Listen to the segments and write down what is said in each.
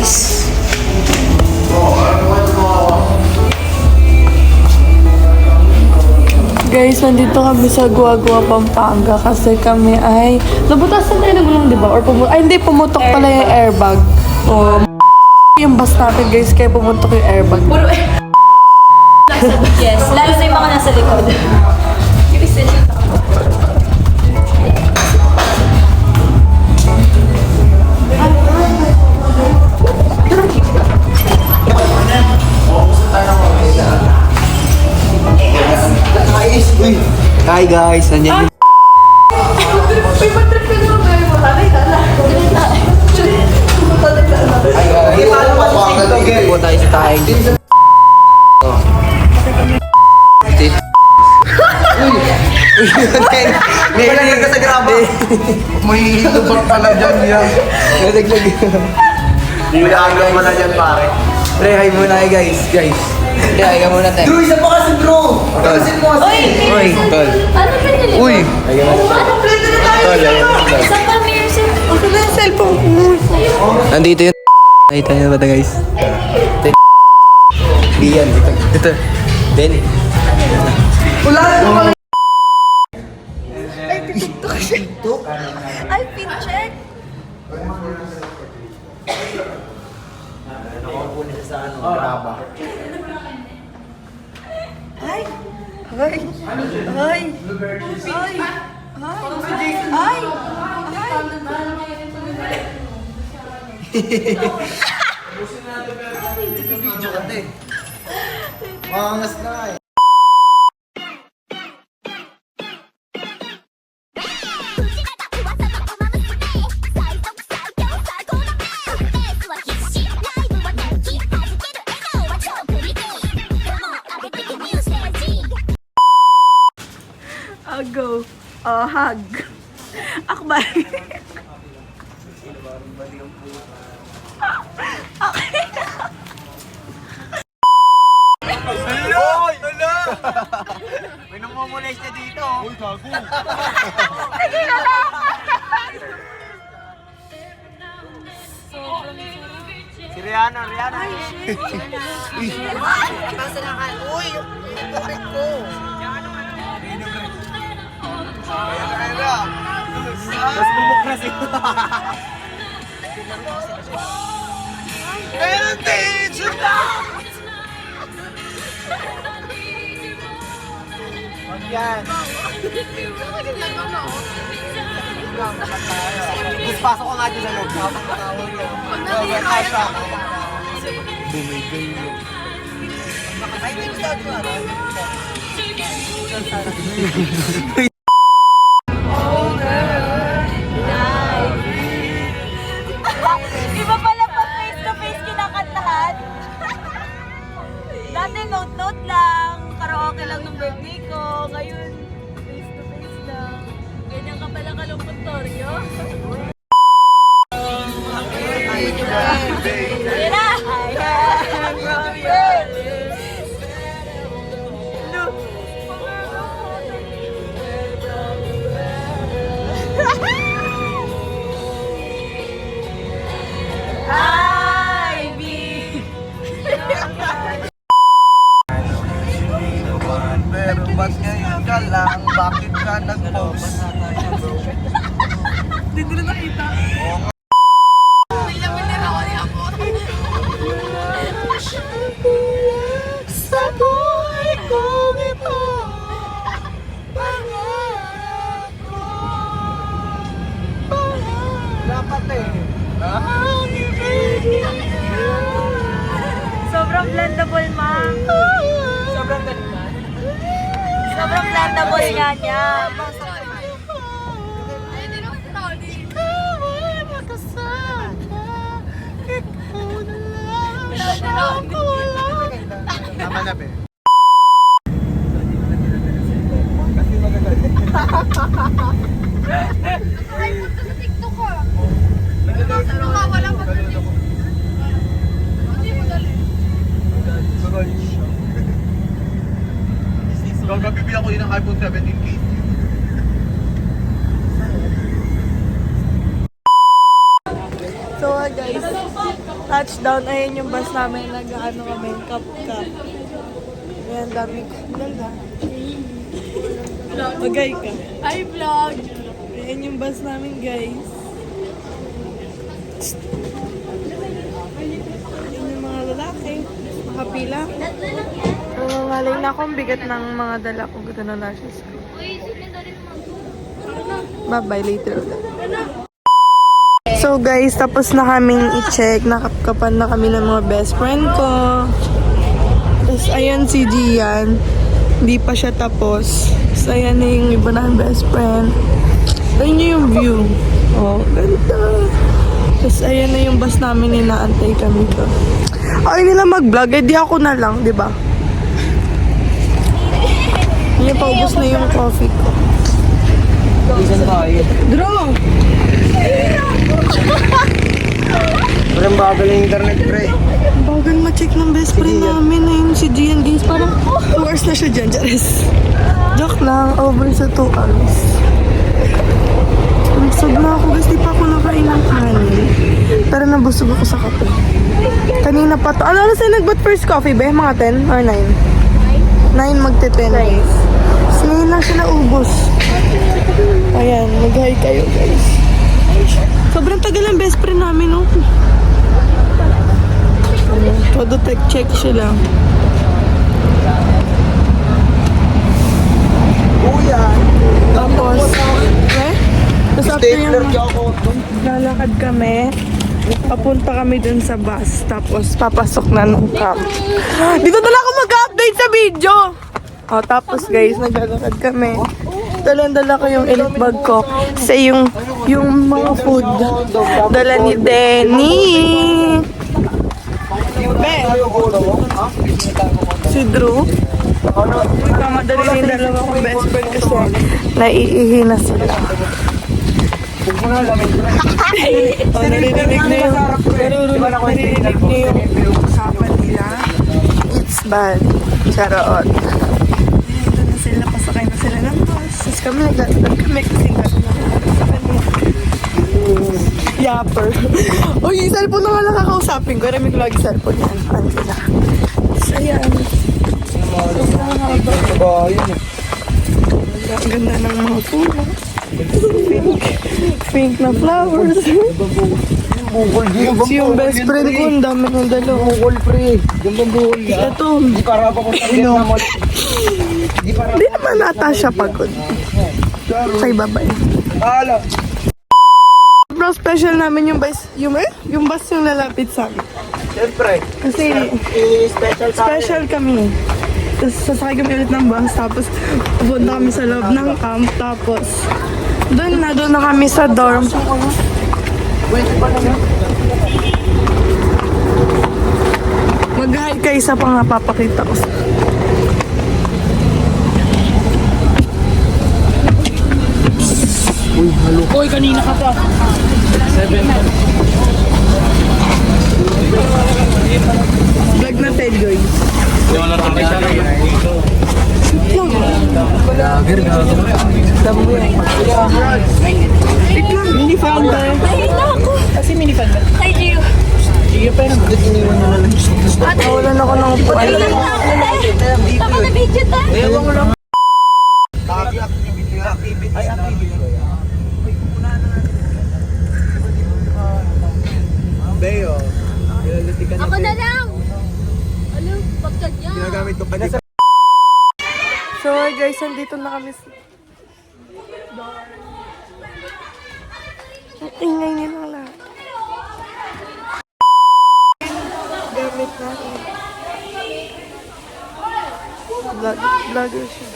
guys. Guys, nandito kami sa Guagua, Pampanga kasi kami ay nabutasan tayo ng gulong, di ba? Or hindi, pumutok pala yung airbag. O, yung bus natin guys, kaya pumutok yung airbag. Puro yes, lalo na yung mga nasa likod. Hi guys, nandiyan yung... Ipo tayo sa taing dito. Nailag ka sa graba. May lubak pala dyan yan. Nalaglag. Nilaagan mo na dyan pare. Pre, hi muna kayo guys. Pre, hi ka muna tayo. Bro, isa pa kasi bro. Pagkasin mo kasi. Uy, tol. Ano ba nila? Uy. Hi ka muna. Tol, hi. Sa pamilya siya. Ano yung cellphone? Nandito yung... Nakita niyo ba ito guys? Diyan, ito. Benny. Wala na. Ay, pin check. Ay! Ay! Ay! Ay! Ay! Video ka din. Mangas na eh. Go. Hug. Akbar. Hoy! Hala! May namumulis na dito. Uy, gago. Si Rihanna. Ay, shit. Uy! Yung bukarin ko. Kaya. Mas bumuk na siya. And teacher wag yan. Mas pasok ko nga dyan sa loob. Bumigay mo. Ay, hindi ko sa Iba pala pag face to face kinakantahan. Dati note-note lang, karaoke lang ng birthday ko. Ngayon, face to face lang. Ganyan ka pala kalungkot, Toryo. Yan na! Pero ba't ngayon ka lang? Bakit ka nag-post? Hindi ko na nakita. Sa buhay ko ito, pangarap ko, Dapat eh. ang ibig. Sobrang blendable, ma. Sobrang ganda. Sobrang blendable nga niya. Tama na, be. Gagabibili ako yun ng iPhone 17 case. So guys, touchdown. Ayan yung bus namin. Nag-ano kami, cup-cup. Ayan, dami ko. Ganda. Magay ka. Hi, vlog! Ayan yung bus namin, guys. Ayan yung mga lalaki. Makapila. Nangangalay na akong bigat ng mga dala ko. Ganda na lashes ko. Bye-bye, later ulit. So guys, tapos na kaming i-check. Nakapkapan na kami ng mga best friend ko. Tapos ayan si Gian. Hindi pa siya tapos. Tapos ayan na yung iba na best friend. Ayun yung view. Oh, ganda. Tapos ayan na yung bus namin, inaantay kami to. Ay nila mag-vlog, eh di ako na lang, di ba? Hindi, paubos na yung coffee ko. Isan tayo. Draw! Parang bagal yung internet, pre. Bagal ma-check ng best friend namin na yun si Gian, guys. Parang 2 hours na siya dyan, Charis. Joke lang, over sa 2 hours. Busog na ako, guys. Di pa ako nakain ng kanin. Pero nabusog ako sa kape. Kanina pa to. Ano sa'yo nag-but first coffee, be? Mga 10 or 9? 9 magte-10, guys. Tapos ngayon lang siya naubos. Ayan, mag-hi kayo, guys. Sobrang tagal ang best friend namin, no? Todo check sila. Kuya. Tapos, tapos after Stapler yung ka ako. lalakad kami, papunta kami dun sa bus. Tapos, papasok na ng camp. Dito na lang ako mag-update sa video! O, tapos guys, naglalakad kami. Dala ko yung elite bag ko. Kasi yung mga food, dala ni Denny. Si Drew. Mamadali na yung dalawa kong best friend kasi naiihi na sila. O, naririnig na yung usapan nila. It's bad. Charot. Nandito na sila, pasakay na sila ng bus. Tapos kami naglalakad kami kasi naglalakad sa kanila. Yapper. Uy, yung cellphone na nga lang kakausapin ko. Ramig lagi cellphone yan. Angela. So, ayan. Ba, yun eh. Ang ganda ng mga puno. Pink na flowers. Bukol, di ba? Si yung best friend ko, ang dami ng dalawa. Bukol, pre. Gandang buhol ka. Ito, Di para pa ko sa na mo. Di para. hindi naman ata siya pagod. Okay, bye-bye. Ala. Sobrang special namin yung bus, yung bus yung lalapit sa amin. Siyempre. Kasi Special sa akin. special kami. Tapos sasakay kami ulit ng bus, tapos pupunta kami sa loob ng camp, tapos doon na kami sa dorm. Mag-hi kayo sa papakita ko. Uy, kanina ka pa. 7. Vlog na Ted, guys. Vlogger na. Wait lang, hindi fan tayo. Nahila ako! Kasi minifan ba? Hi, Gio! Sige, pero Iniwan na lang. Nawalan ako ng upuan. Tama na video tayo! Ewan ko lang. Activity. Ay, activity. Beo. Ako na lang! Ano? Pagkad niya! Ginagamit ko pa. So guys, nandito na kami sa dorm. Ang ingay nilang lahat. Gamit natin. Vlogger siya.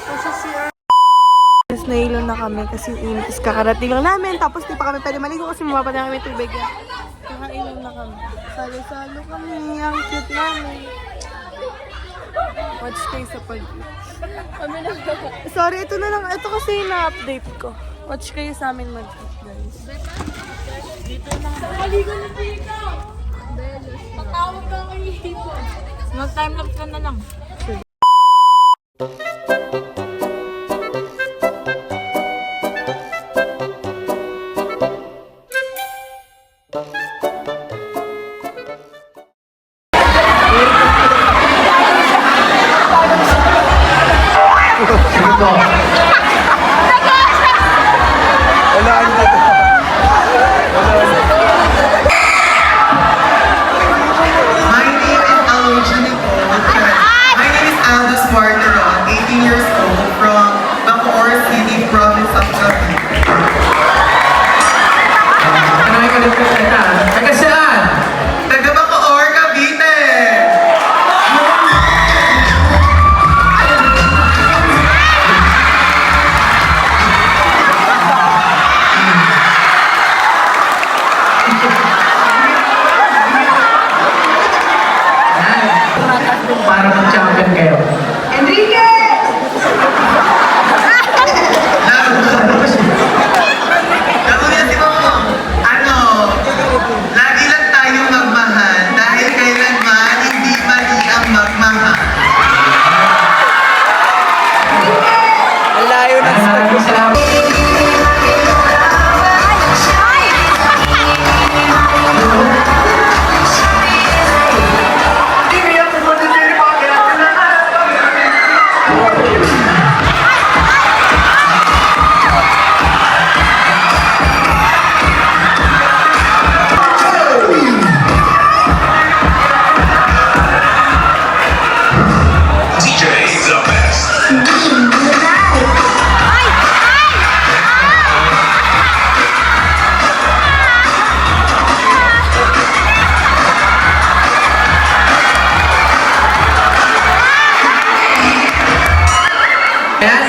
Kasi si Tapos nailo na kami kasi init. Kakarating lang namin. Tapos di pa kami pwede maligo kasi mababa na kami tubig. Kakainom na kami. Salo-salo kami. Ang cute namin. Watch kayo sa Sorry, ito na lang. Ito kasi yung na-update ko. Watch kayo sa amin mag-cute, guys. Maligo na po ikaw! Patawag ka kay Hipon. Mag-timelapse ka na lang.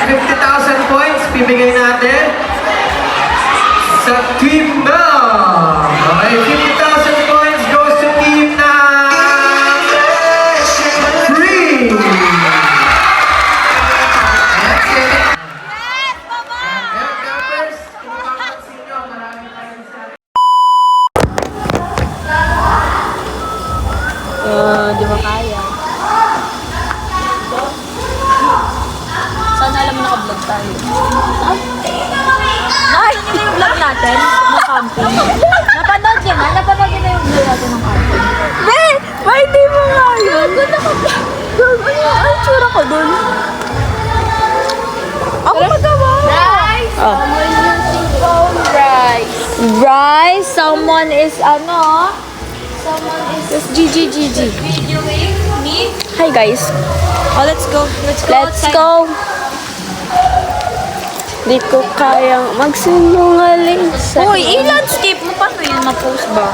50,000 points bibigay natin sa team na. Okay, 50,000 points goes to team na 3. Di ba kaya? Sana alam mo naka-vlog tayo. Nakita niyo na yung vlog natin ng camping. Napanood niyo na? Napanood niyo na yung vlog natin ng camping. Ben! Why di mo nga yun? Doon naka-vlog. Ano tsura ko doon? Ako magawa. Rice! Someone using phone rice. Rice? Someone is ano? Someone is Gigi. Videoing me. Hi guys. Oh, let's go. Let's go. Di ko kayang magsinungaling sa... Uy, i-landscape mo. Paano yun na-post ba?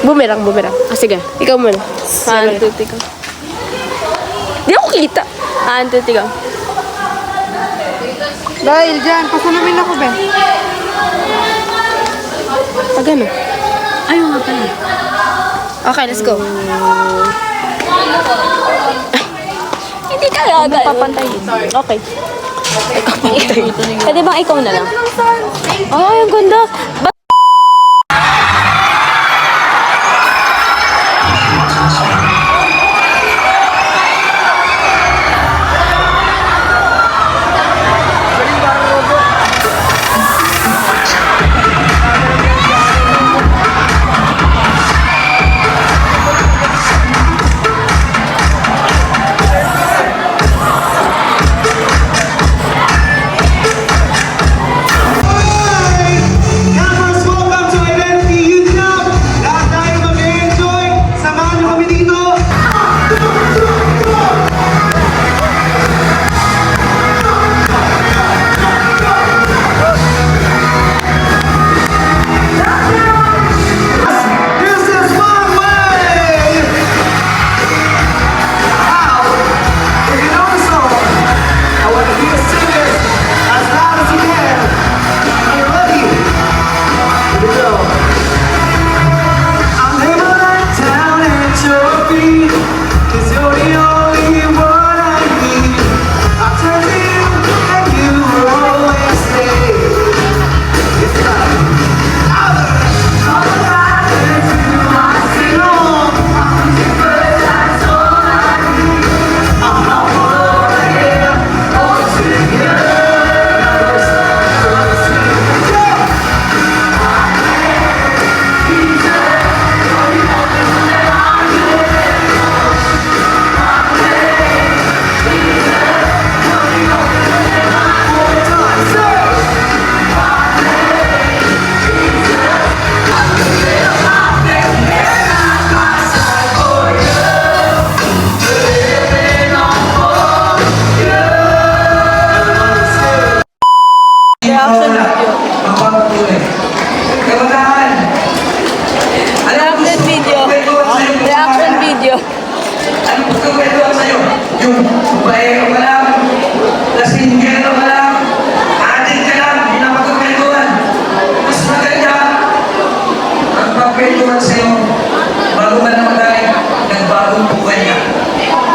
Bumerang. Ah, sige. Ikaw muna. 1, 2, 3, go. Di ako kita. 1, 2, 3, go. Dahil dyan, pasalamin ako, be. Pag ano? Ayaw nga pala. Okay, let's go. Hindi ka lang. Papantayin. Okay. Pwede bang ikaw na lang? Ay, ang ganda. Campers, welcome to Identity Youth Camp. Lahat tayo mag-enjoy. Samahan niyo kami dito. This is one way. Now, if you know the song, I want to hear you sing it as loud as you can. Are you ready? Here we go. I'll lay my life down at your feet, 'cause you're the only one I need. I'll turn to you and you will always stay. It's like all the light to my sing-along. That's all I need. I'm not over here or together. Reaction video. Reaction video. Ano po ito kwentuhan sa'yo? Yung babae ka pa lang, lasingger ka pa lang, adik ka lang, hindi na magkakwentuhan. Mas maganda, ang pagkwentuhan sa'yo, bago ka naman tayo, nagbagong buhay ka.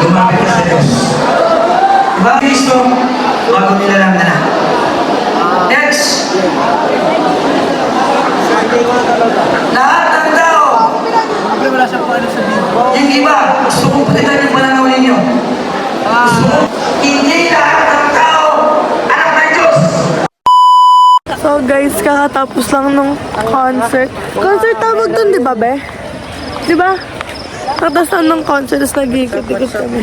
Lumapit ka sa Diyos. Diba, Kristo? Bago nila lang na. Next! Lahat ng tao, yung iba, gusto kong palitan yung pananaw ninyo. Gusto ko, hindi lahat ng tao, anak ng Diyos. So guys, kakatapos lang ng concert. Concert tawag dun, di ba, be? Di ba? Kakatapos lang ng concert, tapos nag-iikot-ikot kami.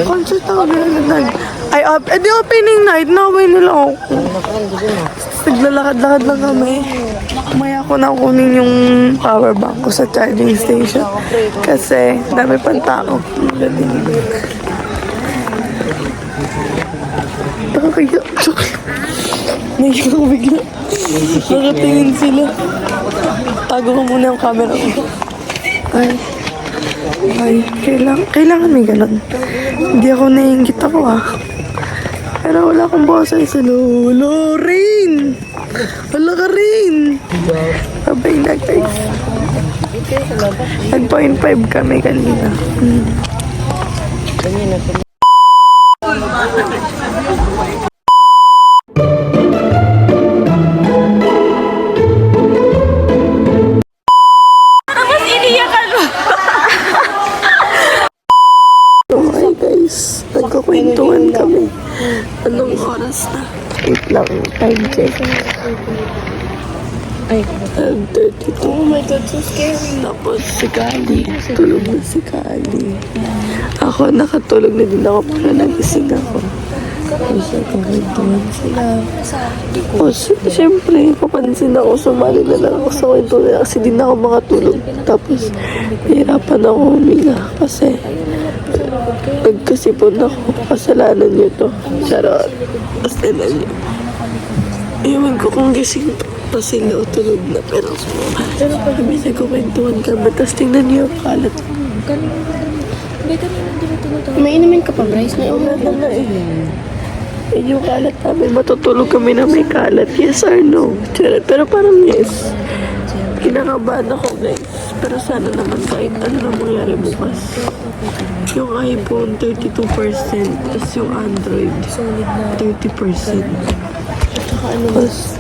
Concert tawag nila. Ay, di opening night, naway nila ako. Naglalakad-lakad lang kami. Maya ko na kunin yung power bank ko sa charging station. Kasi dami pang tao. Nakakaya. Naiyak ako bigla. Nakatingin sila. Tago ko muna yung camera ko. Ay, kailangan may ganun. Hindi ako naiingit ako Pero wala akong boses sa lolo. Rain! Wala ka rin! Sabay na guys. Nag-0.5 kami kanina. Okay guys, nagkakwentuhan kami. Anong oras na? Wait lang, time check. Ay, 32. Oh my God, so scary. Tapos si Kali, tulog na si Kali. Ako, nakatulog na din ako para nagising ako. Tapos nagkakwentuhan sila. Tapos, syempre, papansin ako, sumali na lang ako sa kwentuhan kasi di na ako makatulog. Tapos, hirapan ako huminga kasi nagkasipon ako. Kasalanan niyo to. Charot. Kasalanan niyo. Ewan ko kung gising pa sila o tulog na. Pero kami nagkukwentuhan kami. Tapos tingnan niyo yung kalat. May inumin ka pa, Bryce? May Wala na nga Yun yung kalat namin. Matutulog kami na may kalat. Yes or no? Charot. Pero parang yes. Kinakabahan ako guys. Pero sana naman kahit ano na mangyari bukas. Yung iPhone 32%. Tapos yung Android 30%. Tapos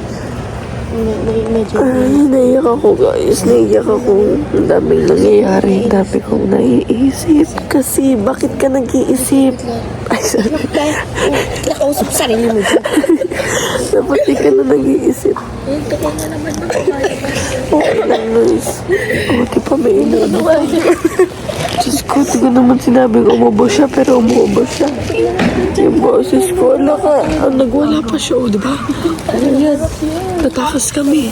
naiyak ako guys. Naiyak ako. Ang daming nangyayari. Ang dami kong naiisip. Kasi bakit ka nag-iisip? Ay, sorry. Nakausap sarili mo dyan. Dapat di ka na nag-iisip. Okay lang guys. Di pa may inawa. Diyos ko, di ko naman sinabing umubo siya, pero umubo siya. Yung boses ko, ala ka. Nagwala pa siya, di ba? Ayan. Tatakas kami.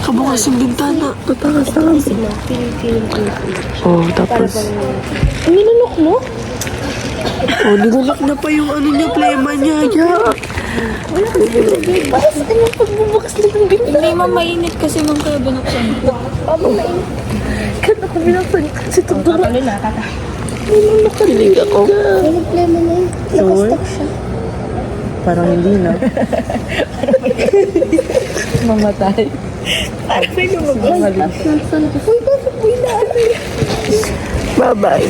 Kabukas yung bintana. Tatakas na kami. Tapos. Ang ninunok mo? Ninulak na pa yung ano niya, plema niya. Yak. Bakit anong pagbubukas na ng bintana? Hindi mo mainit kasi nung kaya binuksan ko. Kaya ako binaksan kasi tundura. Nakalilig ako. May problema na yun. Nakastak siya. Parang hindi na. Mamatay. Parang may lumabas. Uy, bakit mo inaano? Bye-bye.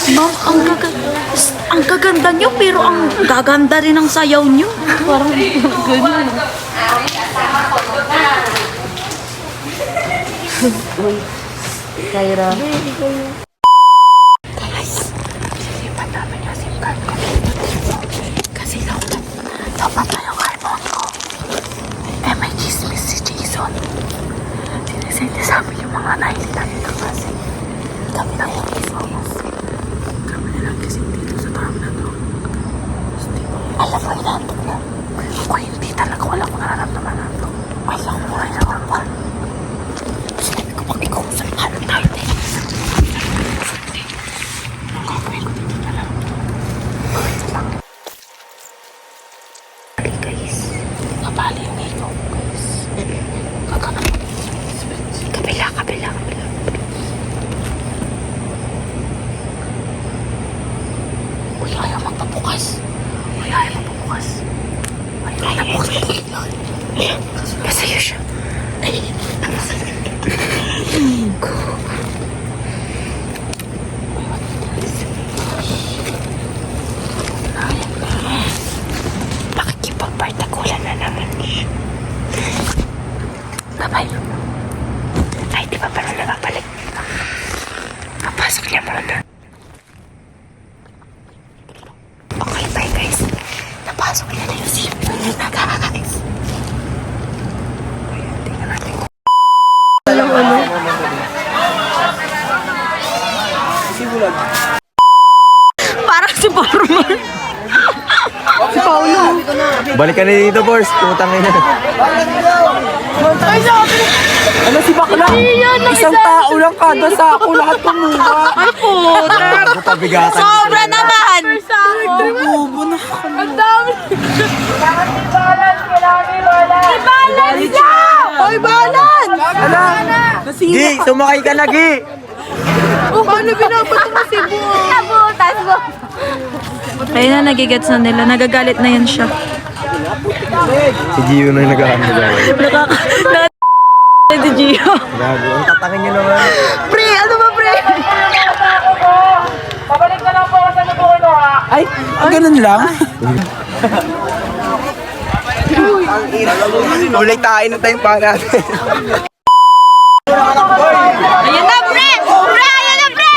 Ma'am, ang gaganda nyo, pero ang gaganda rin ang sayaw nyo. Parang ganyan. Kyra. Sisipan namin yung SIM card ko. Kasi dapat na yung iPhone ko. May chismis si Jason. Sinisende sa amin yung mga nailita dito kasi kami na yung kisamos. Kami na lang kasi dito sa farm na to. Alam mo, inaantok na. Ako hindi talaga. Wala akong nararamdaman na to. Alam mo, kailangan pa. Sinabi ko pag ikaw sa halong tayo. Ang gagawin ko dito na lang. Ito lang. Guys, kabali yung ikaw, guys. Kabila. Uy, ayaw magpabukas. Ayaw magpabukas. Kasayo siya. Nakikipagpartagulan na naman siya. Babay. Ay, di ba parang nakabalik? Papasok niya muna. Okay, bye guys. Napasok niya na yung SIM. Guys. Tingnan natin kung Parang si Barman. Balik ka na dito, boss. Putang ina. Ano si bakla? Isang tao lang kada sako, lahat kumuha. Ay, puta. Pabigatan. Sobra naman. Ang dami! Balance niya! Hoy, balan! Ala! Gi, sumakay ka na, Gi! Paano binabato mo si Bu? Nabutas mo. Ayun na, nagigets na nila. Nagagalit na yan siya. Si Gio na yung nag-aano daw. Si Gio. Gago, ang tatangin niyo naman. Pre, ano ba, pre? Ay, ganun lang? Ulit tain na tayong pa natin. Ayun na, pre! Pre, ayun na, pre!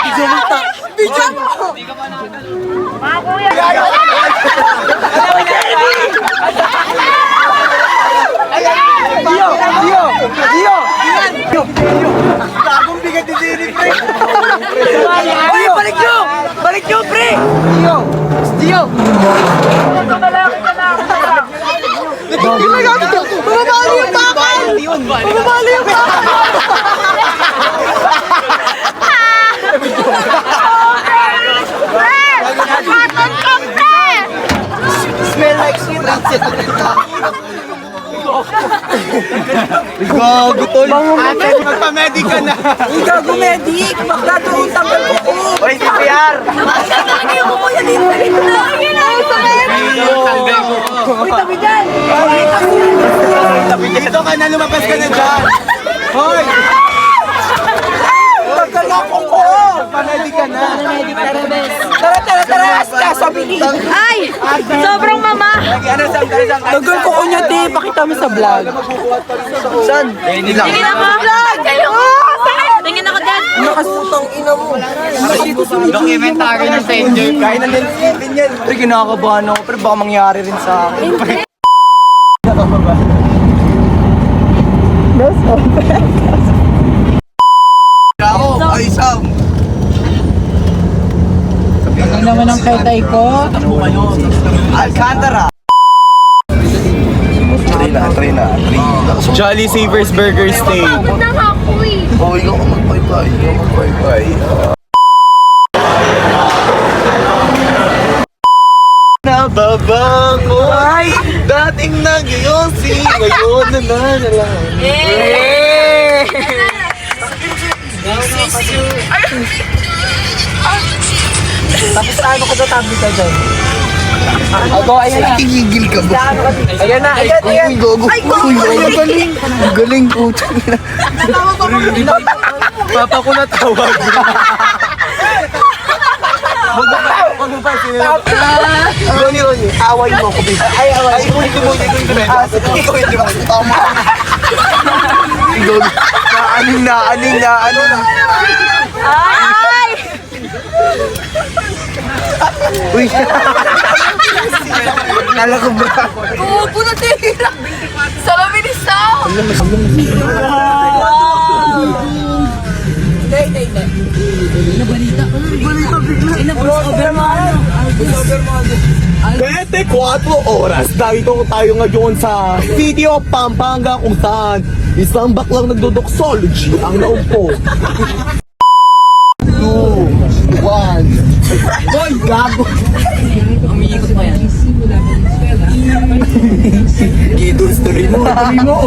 Gagong bigat ni Diri, pre! Ay, balik nyo! Balik nyo, pre! Gio! Gio! Bumabali yung bakal! Bumabali yung bakal! Maton ka, pre! Smell like sweet. Gago, tol. Magpa-medic ka na. Uy, gago, medic. Bakla doon, tanggal ko po. Uy, CPR. Uy, tabi dyan! Dito ka na, lumabas ka na dyan. Hoy! Magkalako ko. Magpa-medic ka na. Tara, sabi ni. Ay! Sobrang mama! Tagal ko kunya, di. Pakita mo sa vlog. Saan? Hindi lang. Tingin ako! Tingin ako dyan! Nakasutang ina mo. Documentary na sa enjoy. Kaya na din yan. Pero kinakabahan ako. Pero baka mangyari rin sa akin. Ay, Sam! Ano naman ang kay ko? Alcantara! Try na. Jolly Savers Burger Steak. Pagod na nga ako eh. Oh, ikaw ka mag-bye-bye. Nababango ay dating nagyosi, ngayon na lang. Tapos ano ko sa tablet ka dyan? Ako, ayan na. Tigigil ka ba? Ayan na, ayan. Uy, gogo. Ay, galing. Galing, puto. Papa ko natawag. Wag mo pa sinunod. Ronnie, away mo ko, babe. Ay, away. Ay, ulit mo. Ikaw hindi mo. Tama. Gogo. Naaning na. Ay! Uy. Kala ko ba? Huwag po na tira! Salamin ni Sam! Pwede 4 oras. Dito tayo ngayon sa City of Pampanga kung saan isang baklang nagdodoxology ang naumpo. 2, 1. Boy, gago. Gito story mo.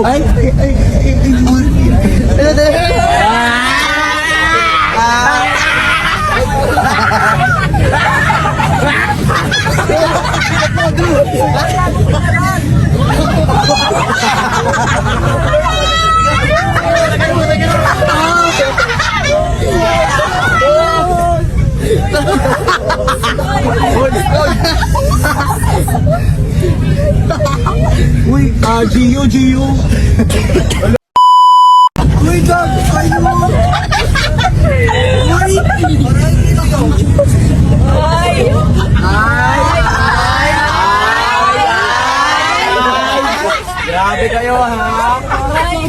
Ay. Uy, Gio. Uy, gago kayo. Grabe kayo, ha? Ay,